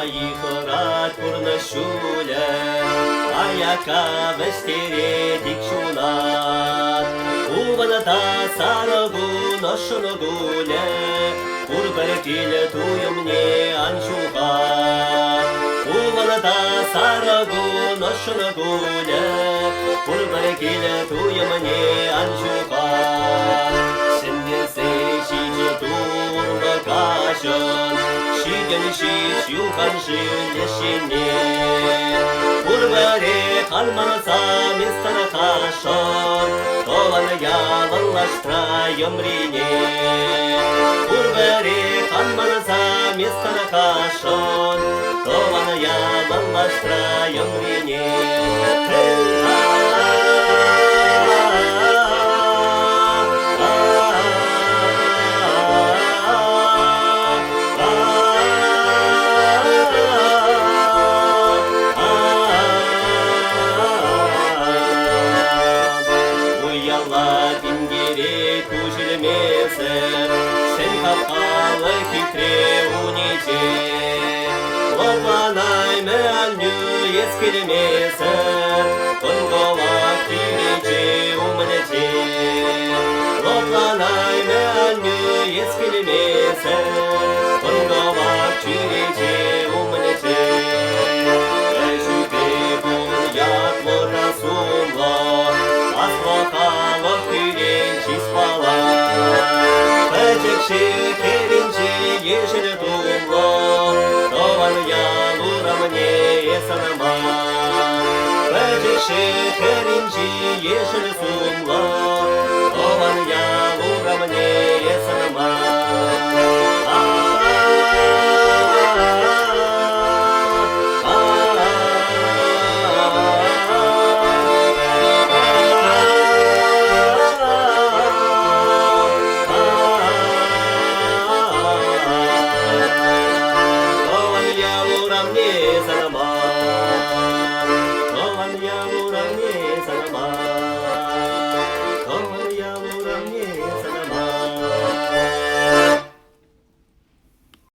їх рад курнощуля, а яка вестере дикшунат. Уваната сарагу ношоно гуля, курберкиле тую мне анчуга. Уваната сарагу ношоно гуля, курберкиле тую мне анчуга. 시견시 유관시 예시니 우르바레 칼마나사 미스타나 카션 도와나야 lallaştra yomrini 우르바레 칼마나사 미스타나 카션 도와나야 lallaştra yomrini Sen kapalı kitre unice Loplanay me anyu eskilmese Kongova kirice umnece Loplanay me anyu eskilmese Kongova kirice umnece Eşüke bul yaklo rasumla Asfakalo kirinci spala Şekerimci yeşil dumlo Doğan yağmura мне sanama Şekerimci yeşil sumla